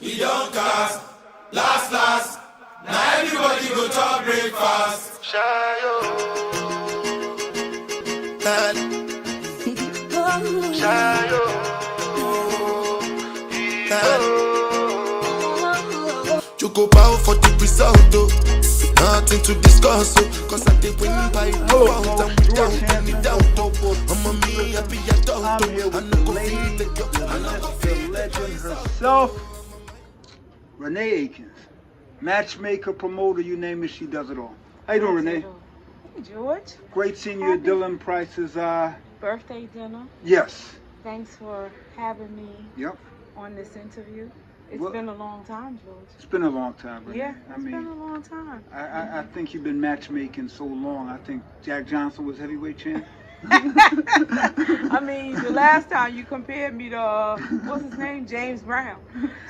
he don't cast. Last, now everybody go to breakfast. Shayo. Shayo. You go bow for the result, though. Nothing to discuss, oh. Cause I did win by default. And without any doubt, oh. I'm a me happy adult. I'm here with the lady, the legend herself, Renee Aiken. Matchmaker, promoter, you name it, she does it all. How you doing, Renee? Hey, George. Great seeing you at Dylan Price's Birthday dinner. Yes. Thanks for having me Yep. on this interview. It's been a long time, George. It's been a long time, Renee. Yeah, it's been a long time. I think you've been matchmaking so long. I think Jack Johnson was heavyweight champ. I mean, the last time you compared me to, what's his name? James Brown.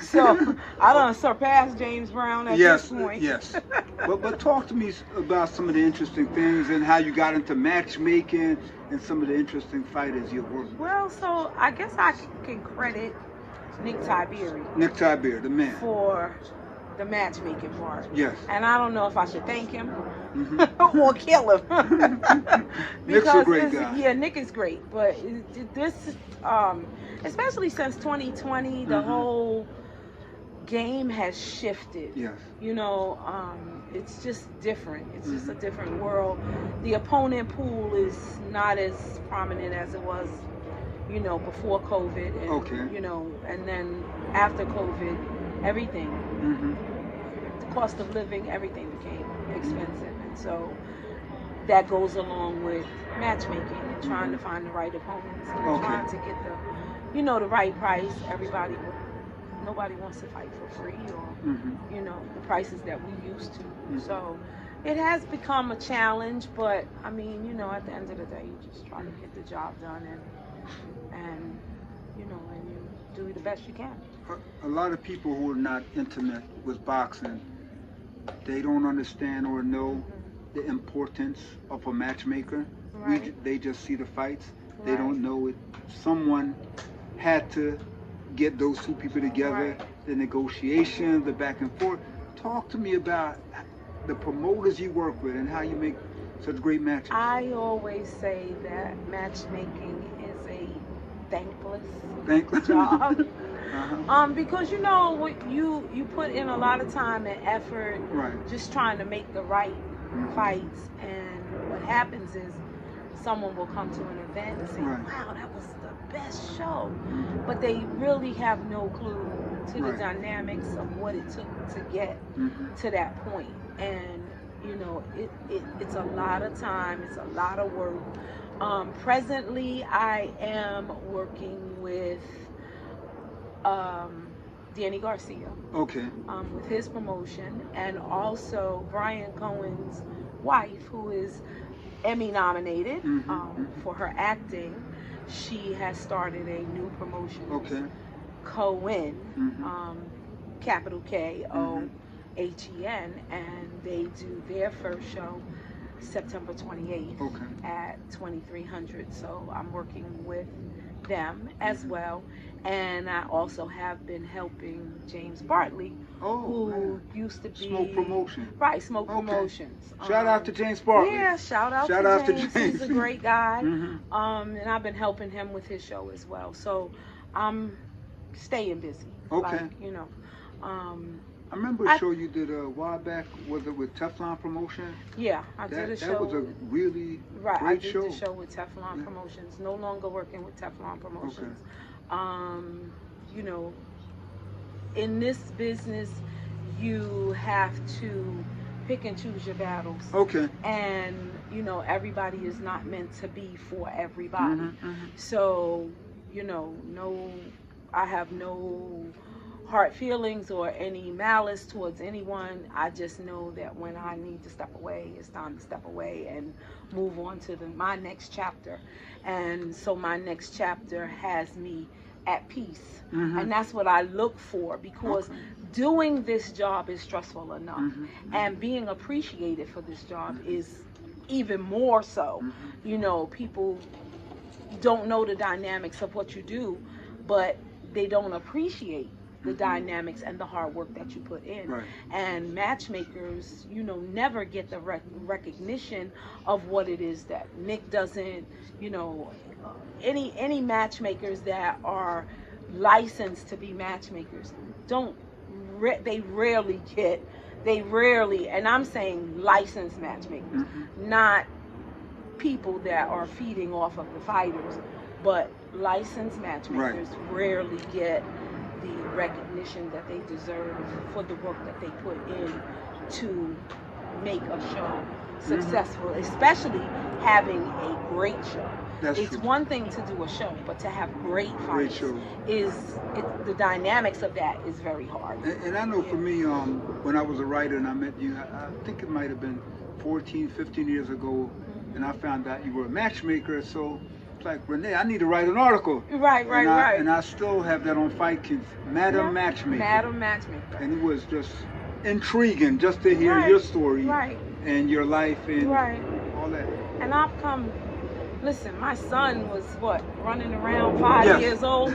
So, I done surpassed James Brown at this point. Yes. But talk to me about some of the interesting things and how you got into matchmaking and some of the interesting fighters you've worked with. Well, so I guess I can credit Nick Tiberi. Nick Tiberi, the man. For the matchmaking part. Yes. And I don't know if I should thank him or kill him. Nick's a great guy. Yeah, Nick is great. But this, especially since 2020, the whole game has shifted. Yes. You know, it's just different. It's just a different world. The opponent pool is not as prominent as it was, you know, before COVID. And, you know, and then after COVID, everything. The cost of living, everything became expensive. And so that goes along with matchmaking and trying to find the right opponents and trying to get the, you know, the right price. Nobody wants to fight for free or, you know, the prices that we used to. So it has become a challenge, but I mean, you know, at the end of the day, you just try to get the job done and you know, and you do the best you can. A lot of people who are not intimate with boxing, they don't understand or know the importance of a matchmaker. They just see the fights. They don't know it. Someone had to get those two people together, the negotiations, the back and forth. Talk to me about the promoters you work with and how you make such great matches. I always say that matchmaking is a thankless job. Because you know you put in a lot of time and effort just trying to make the right fights, and what happens is someone will come to an event and say, wow, that was the best show, but they really have no clue to the dynamics of what it took to get to that point. And you know, it's a lot of time, it's a lot of work. Presently, I am working with Danny Garcia. With his promotion, and also Brian Cohen's wife, who is Emmy nominated for her acting. She has started a new promotion. Cohen, capital K-O-H-E-N, and they do their first show September 28th at 2300. So I'm working with them as well, and I also have been helping James Bartley, who used to be Smoke Promotion. Smoke Promotions. Shout out to James Bartley. Yeah, shout out to James. He's a great guy. And I've been helping him with his show as well. So I'm staying busy. Like, you know. I remember a show you did a while back. Was it with Teflon Promotion? Yeah, I did a show. That was a really great show. I did the show with Teflon Promotions. No longer working with Teflon Promotions. You know, in this business, you have to pick and choose your battles. And you know, everybody is not meant to be for everybody. So, you know, I have no hard feelings or any malice towards anyone. I just know that when I need to step away, it's time to step away and move on to my next chapter. And so my next chapter has me at peace. And that's what I look for, because doing this job is stressful enough. And being appreciated for this job is even more so. You know, people don't know the dynamics of what you do, but they don't appreciate the dynamics and the hard work that you put in. Right. And matchmakers, you know, never get the recognition of what it is that Nick doesn't, you know, any matchmakers that are licensed to be matchmakers don't, they rarely get, and I'm saying licensed matchmakers, not people that are feeding off of the fighters, but licensed matchmakers rarely get the recognition that they deserve for the work that they put in to make a show successful, especially having a great show. It's true. one thing to do a show, but to have great fights the dynamics of that is very hard. And I know for me, when I was a writer and I met you, I think it might have been 14, 15 years ago, and I found out you were a matchmaker, so it's like, Renee, I need to write an article. Right. And I still have that on Fight Kids, Madam Matchmaker. Madam Matchmaker. And it was just intriguing just to hear your story and your life and all that. And I've come, listen, my son was running around 5 years old.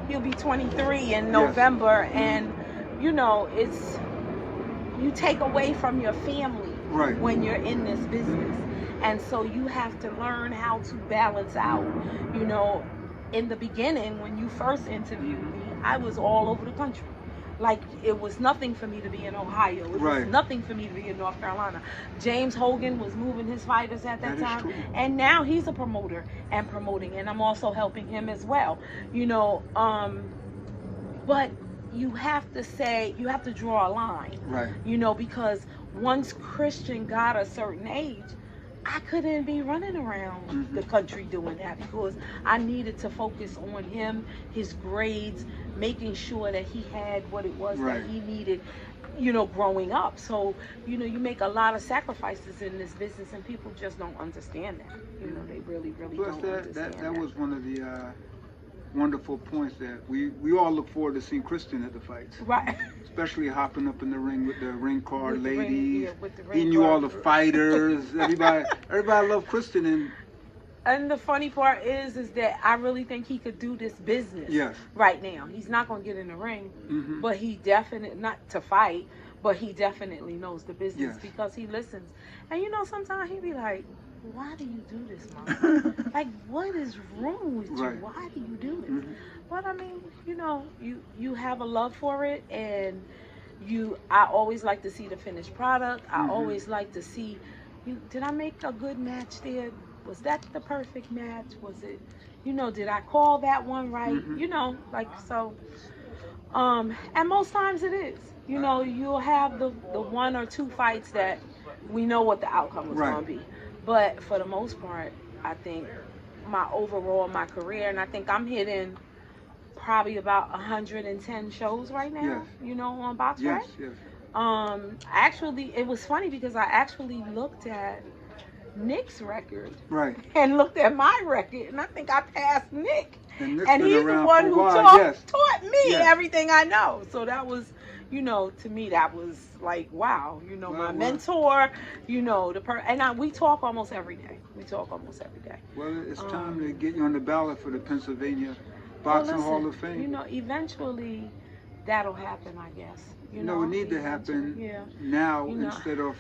He'll be 23 in November, and you know, it's, you take away from your family when you're in this business. And so you have to learn how to balance out. You know, in the beginning, when you first interviewed me, I was all over the country. Like, it was nothing for me to be in Ohio. It was nothing for me to be in North Carolina. James Hogan was moving his fighters at that time. And now he's a promoter and promoting. And I'm also helping him as well. You know, but you have to draw a line. You know, because once Christian got a certain age, I couldn't be running around the country doing that, because I needed to focus on him, his grades, making sure that he had what it was that he needed, you know, growing up. So, you know, you make a lot of sacrifices in this business, and people just don't understand that. You know, they really don't understand that. That was one of the wonderful points that we all look forward to seeing Kristen at the fights. Especially hopping up in the ring with the ring card ladies. He knew all the fighters. Everybody loved Kristen. And the funny part is that I really think he could do this business right now. He's not going to get in the ring, but he definitely, not to fight, but he definitely knows the business because he listens. And you know, sometimes he be like, why do you do this, Mom? Like, what is wrong with you? Why do you do this? But I mean, you know, you have a love for it, and I always like to see the finished product. I always like to see, did I make a good match there? Was that the perfect match? Was it, you know, did I call that one right? You know, like, so, and most times it is. You know, you'll have the one or two fights that we know what the outcome was going to be. But for the most part, I think my career, and I think I'm hitting probably about 110 shows right now, you know, on BoxRec. Actually, it was funny because I actually looked at Nick's record and looked at my record, and I think I passed Nick. And he's the one who taught me everything I know. So that was, you know, to me, that was like, wow, you know, my mentor, you know, we talk almost every day. Well, it's time to get you on the ballot for the Pennsylvania Boxing Hall of Fame. You know, eventually that'll happen, I guess. You know, it need to happen now, instead of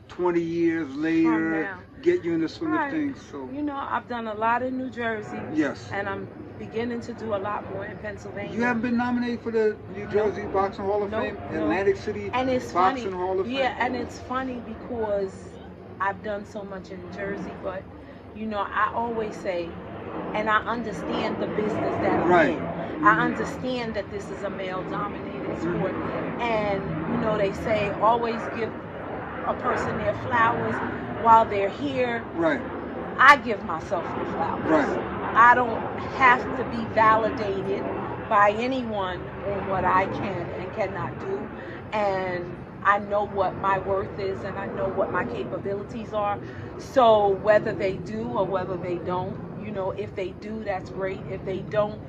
20 years later, get you in the swing of things. So, you know, I've done a lot in New Jersey. Yes. And I'm beginning to do a lot more in Pennsylvania. You haven't been nominated for the New Jersey Boxing Hall of Fame? Atlantic City Boxing Hall of Fame? Yeah, and it's funny because I've done so much in Jersey, but, you know, I always say, and I understand the business that I'm in. I understand that this is a male-dominated sport. And, you know, they say always give a person their flowers while they're here. I give myself the flowers. I don't have to be validated by anyone on what I can and cannot do. And I know what my worth is, and I know what my capabilities are. So whether they do or whether they don't, you know, if they do, that's great. If they don't,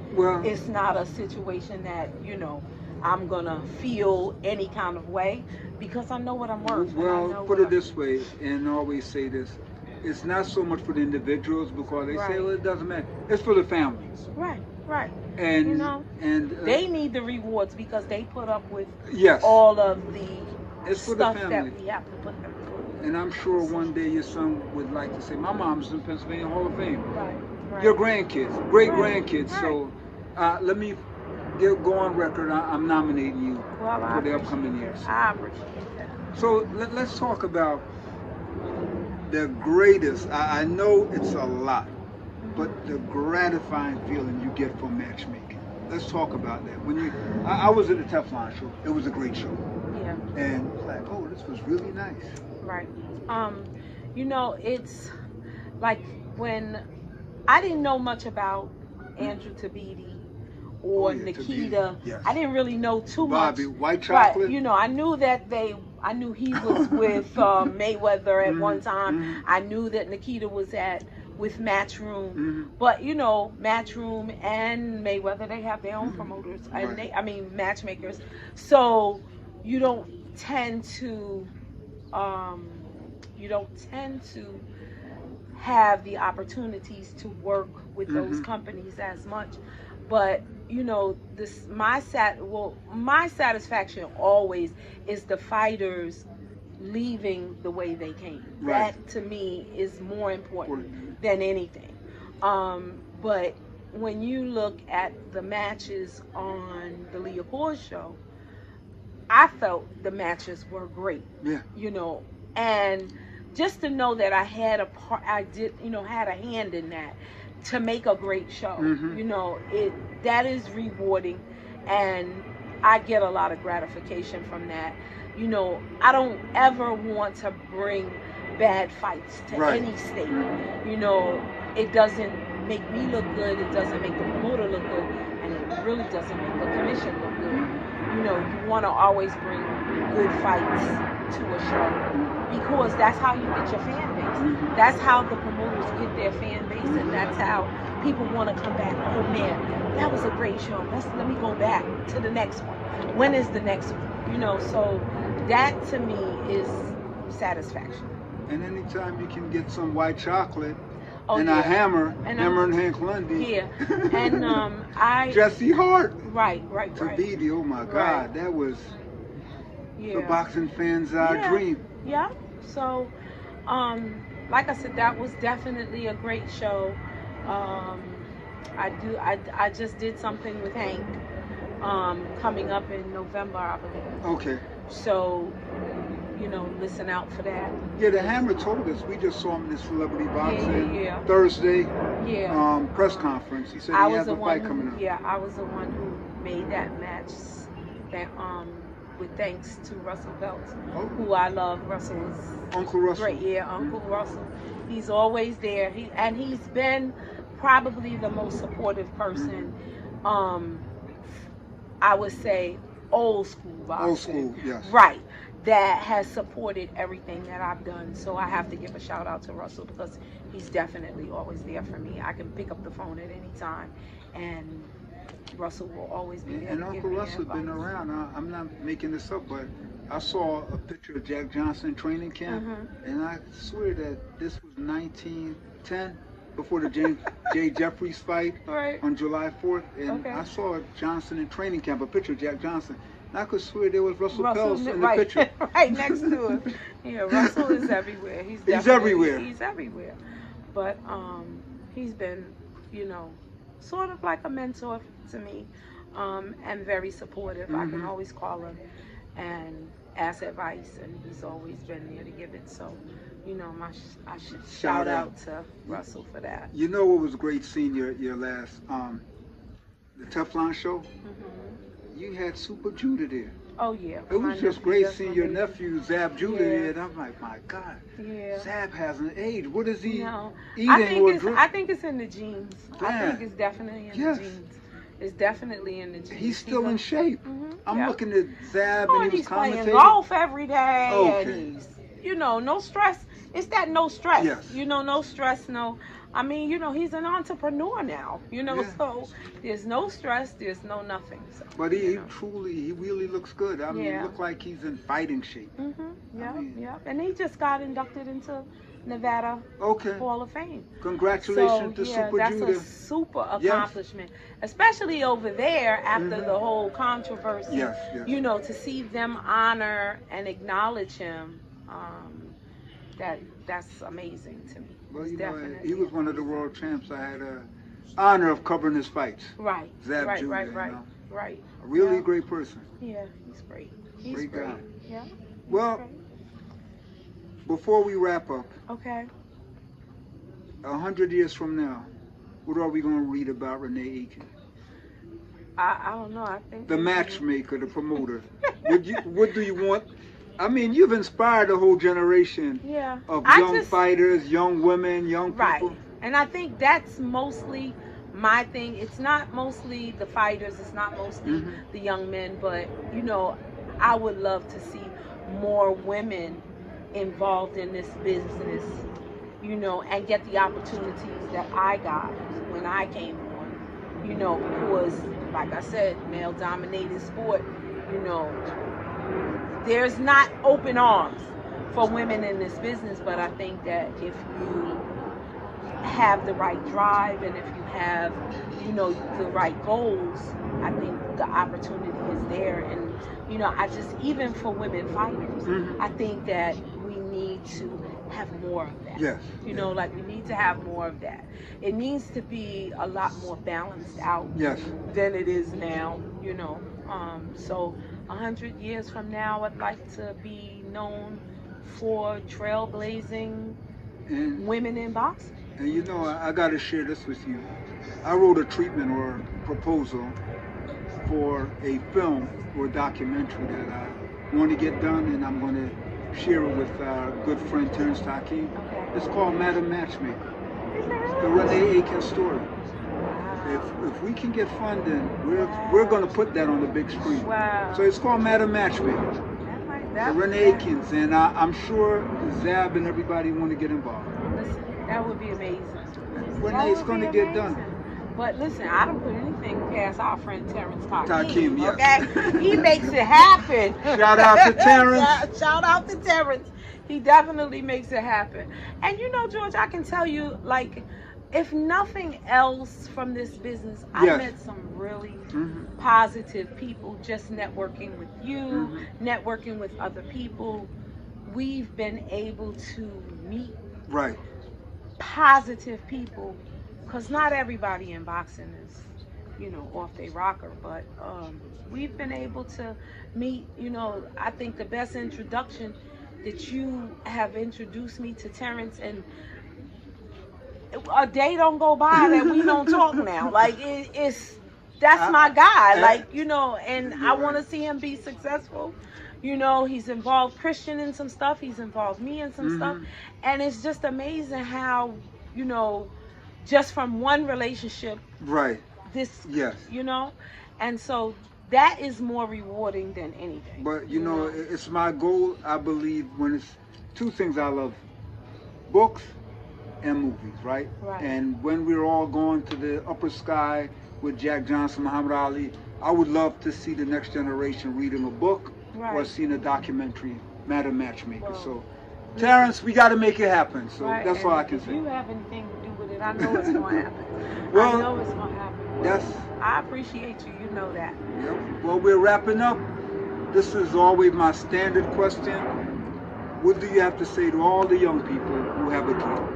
it's not a situation that, you know, I'm going to feel any kind of way, because I know what I'm worth. Well, put it this way, and always say this, it's not so much for the individuals, because they say, well, it doesn't matter. It's for the families. Right. And You know, and they need the rewards because they put up with yes, all of the it's for the stuff family. that we have to put them through. And I'm sure one day your son would like to say, "My mom's in Pennsylvania Hall of Fame." Right. Right. Your grandkids, great Right. grandkids. Right. So let me go on record. I'm nominating you Well, for the upcoming years. I appreciate that. So let's talk about the greatest. I know it's a lot, but the gratifying feeling you get from matchmaking. Let's talk about that. When I was at the Teflon show. It was a great show. Yeah. And like, oh, this was really nice. Right. You know, it's like when I didn't know much about Andrew Tabiti or Nikita. Yes. I didn't really know too Bobby, much. white chocolate. But, you know, I knew he was with Mayweather at one time. I knew that Nikita was with Matchroom. But, you know, Matchroom and Mayweather, they have their own promoters. Right. And matchmakers. So you don't tend to have the opportunities to work with those companies as much. But you know, my satisfaction always is the fighters leaving the way they came. Right. That to me is more important than anything. But when you look at the matches on the Leopold show, I felt the matches were great. Yeah. You know, and just to know that I had had a hand in that to make a great show. You know, that is rewarding, and I get a lot of gratification from that. You know, I don't ever want to bring bad fights to any state. You know, it doesn't make me look good, it doesn't make the promoter look good, and it really doesn't make the commission look good. You know, you want to always bring good fights to a show because that's how you get your fan base. That's how the promoters get their fan base, and that's how people want to come back. Oh man, that was a great show. Let me go back to the next one. When is the next one? You know, so that to me is satisfaction. And anytime you can get some white chocolate and yeah. a hammer and Hank Lundy. Yeah, and I Jesse Hart. Right. Tabiti, oh my God, that was the boxing fans' dream. Yeah. So, like I said, that was definitely a great show. I just did something with Hank coming up in November, I believe. Okay. So, you know, listen out for that. Yeah, the Hammer told us. We just saw him in the Celebrity Boxing Thursday. Press conference. He said he has a fight coming up. Yeah, I was the one who made that match. That with thanks to Russell Belts, who I love. Russell is Uncle Russell. Great, yeah, Uncle Russell. He's always there. He's been probably the most supportive person. I would say old school boxing. Old school, yes. Right. That has supported everything that I've done. So I have to give a shout out to Russell because he's definitely always there for me. I can pick up the phone at any time and Russell will always be there. And Uncle Russell been around. I'm not making this up, but I saw a picture of Jack Johnson training camp, and I swear that this was 1910, before the Jay Jeffries fight on July 4th, and I saw Johnson in training camp, a picture of Jack Johnson. And I could swear there was Russell Peltz in the picture. Right next to him. Yeah, Russell is everywhere. He's everywhere. He's everywhere. But he's been, you know, sort of like a mentor to me, and very supportive. I can always call him and ask advice, and he's always been there to give it. So, you know, I should shout out to Russell for that. You know what was great seeing your last the Teflon show? You had Super Judah there. Oh yeah. It was just great seeing your nephew Zab Judah there, and I'm like, my God, Zab hasn't aged. What is he eating or drinking? I think it's in the genes. I think it's definitely in the genes. It's definitely in the genes. He's still in shape. I'm looking at Zab, and he was commentating. He's playing golf every day, and he's, you know, no stress. It's that no stress. Yes. You know, no stress, no. I mean, you know, he's an entrepreneur now, you know, so there's no stress, there's no nothing. So, but he really looks good. I mean, he looks like he's in fighting shape. And he just got inducted into Nevada Okay. Hall of Fame. Congratulations to Super that's Judah. a super accomplishment, especially over there after the whole controversy. Yes, yes. You know, to see them honor and acknowledge him, that's amazing to me. Well, It's you know, definitely he was one of the world champs. I had a honor of covering his fights. right, Zab right, Judah, right, you right, know. right. A really Yeah. great person. Yeah, he's great. He's Great great. guy. Yeah. Well, great. before we wrap up, Okay. 100 years from now, what are we going to read about Renee Aiken? I don't know. I think The matchmaker, the promoter. What do you want? I mean, you've inspired a whole generation Yeah. of I young just- fighters, young women, young people. Right. And I think that's mostly my thing. It's not mostly the fighters, it's not mostly the young men, but you know, I would love to see more women involved in this business, you know, and get the opportunities that I got when I came on, you know, because like I said, male dominated sport, you know, there's not open arms for women in this business, but I think that if you have the right drive and if you have, you know, the right goals, I think the opportunity is there. And you know, I just, even for women fighters, I think that we need to have more of that. Yes. You know, like we need to have more of that. It needs to be a lot more balanced out Yes. than it is now, you know. So 100 years from now, I'd like to be known for trailblazing And women in boxing. And you know, I got to share this with you. I wrote a treatment or proposal for a film or documentary that I want to get done, and I'm going to share it with our good friend Terrence Hakeem. Okay. It's called Madam Matchmaker, the Renee Aiken story. If we can get funding, we're going to put that on the big screen. Wow. So it's called Madam Matchmaker. The Renee Aikens, and I'm sure Zab and everybody want to get involved. Listen, that would be amazing. Renee's going to get done. But listen, I don't put anything past our friend Terrence Hakeem, yes. Okay? He makes it happen. Shout out to Terrence. Shout out to Terrence. He definitely makes it happen. And you know, George, I can tell you, like, if nothing else from this business, I Yes. met some really positive people just networking with you, networking with other people. We've been able to meet Right. positive people, because not everybody in boxing is, you know, off their rocker, but we've been able to meet, you know, I think the best introduction that you have introduced me to Terrence, and a day don't go by that we don't talk now. Like that's my guy. Like, you know, and I want to see him be successful. You know, he's involved Christian in some stuff. He's involved me in some stuff. And it's just amazing how, you know, just from one relationship, Right. this, Yes. you know, and so that is more rewarding than anything. But you know, it's my goal. I believe when it's two things I love: books and movies. Right. Right. And when we're all going to the upper sky with Jack Johnson, Muhammad Ali, I would love to see the next generation reading a book or Right. seeing a documentary, Madam Matchmaker. Well, So, Terrence, we got to make it happen. So Right, that's and all I can if say. you have anything to do with it, I know it's going to happen. Well, I know it's going to happen. I appreciate you. You know that. Yep. Well, we're wrapping up. This is always my standard question. What do you have to say to all the young people who have a dream?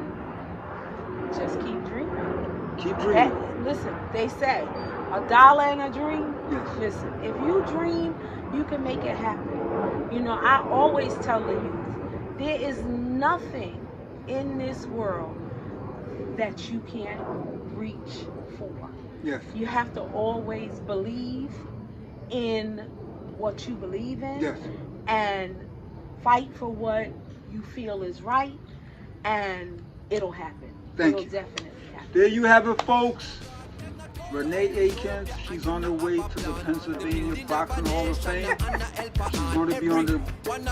Just keep dreaming. Keep dreaming. Listen, they say $1 and a dream. Yes. Listen, if you dream, you can make it happen. You know, I always tell the youth, there is nothing in this world that you can't reach for. Yes. You have to always believe in what you believe in, Yes. and fight for what you feel is right, and it'll happen. Thank It'll you. definitely happen. There you have it, folks. Renee Aiken, she's on her way to the Pennsylvania Boxing Hall of Fame. She's going to be on the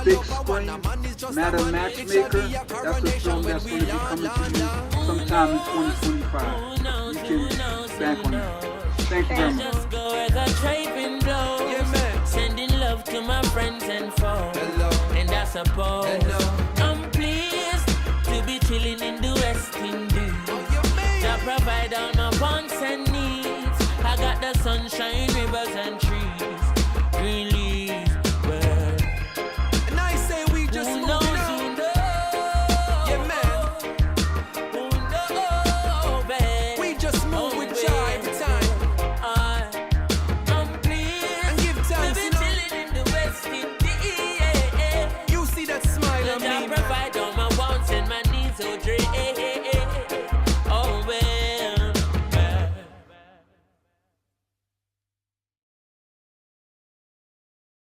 big screen. Madam Matchmaker, that's a film that's going to be coming to you sometime in 2025. You can bank on that. Thank you very much. Just go as a trade blow. Sending love to my friends and foes. And I suppose